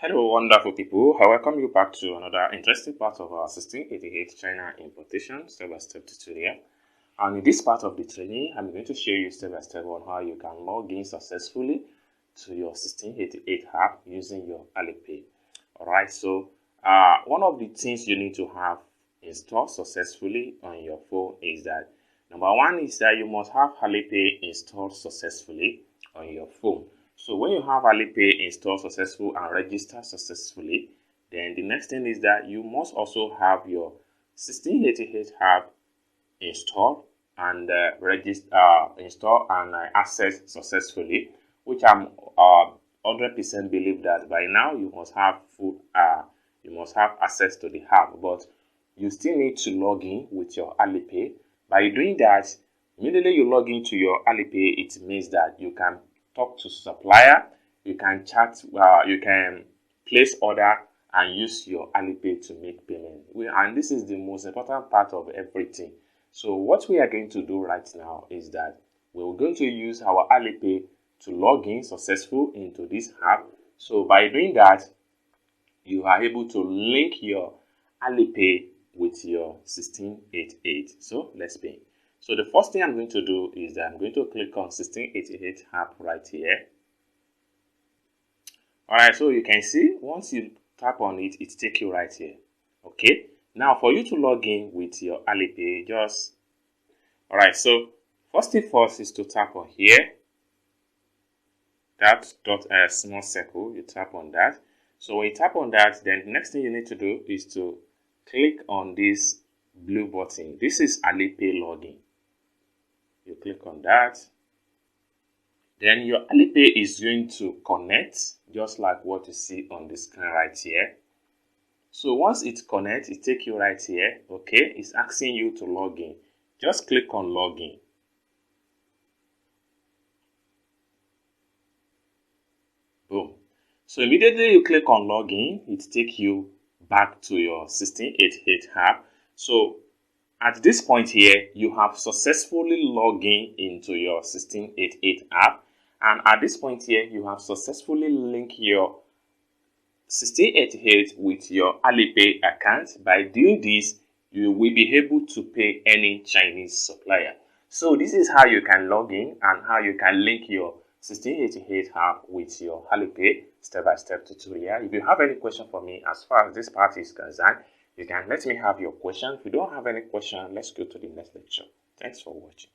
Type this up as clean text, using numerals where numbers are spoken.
Hello, wonderful people. I welcome you back to another interesting part of our 1688 China importation step-by-step tutorial. And in this part of the training, I'm going to show you step-by-step on how you can log in successfully to your 1688 app using your Alipay. Alright, so one of the things you need to have installed successfully on your phone is that number one is that you must have Alipay installed successfully on your phone. So when you have Alipay installed successful and registered successfully, then the next thing is that you must also have your 1688 app installed and install and access successfully, which I'm 100% believe that by now you must have access to the app, but you still need to log in with your Alipay. By doing that, immediately you log into your Alipay, it means that you can talk to supplier, you can chat, you can place order and use your Alipay to make payment. And this is the most important part of everything. So what we are going to do right now is that we're going to use our Alipay to log in successful into this app. So by doing that, you are able to link your Alipay with your 1688. So let's begin. So the first thing I'm going to do is that I'm going to click on 1688 app right here. Alright, so you can see once you tap on it, it takes you right here. Okay, now for you to log in with your Alipay, alright, so first thing first is to tap on here. That small circle, you tap on that. So when you tap on that, then the next thing you need to do is to click on this blue button. This is Alipay login. You click on that. Then your Alipay is going to connect, just like what you see on the screen right here. So once it connects, it takes you right here. Okay, it's asking you to log in. Just click on login. Boom. So immediately you click on login, it takes you back to your 1688 app. So at this point here, you have successfully logged in into your 1688 app. And at this point here, you have successfully linked your 1688 with your Alipay account. By doing this, you will be able to pay any Chinese supplier. So this is how you can log in and how you can link your 1688 app with your Alipay step-by-step tutorial. If you have any question for me as far as this part is concerned, you can let me have your question. If you don't have any question, let's go to the next lecture. Thanks for watching.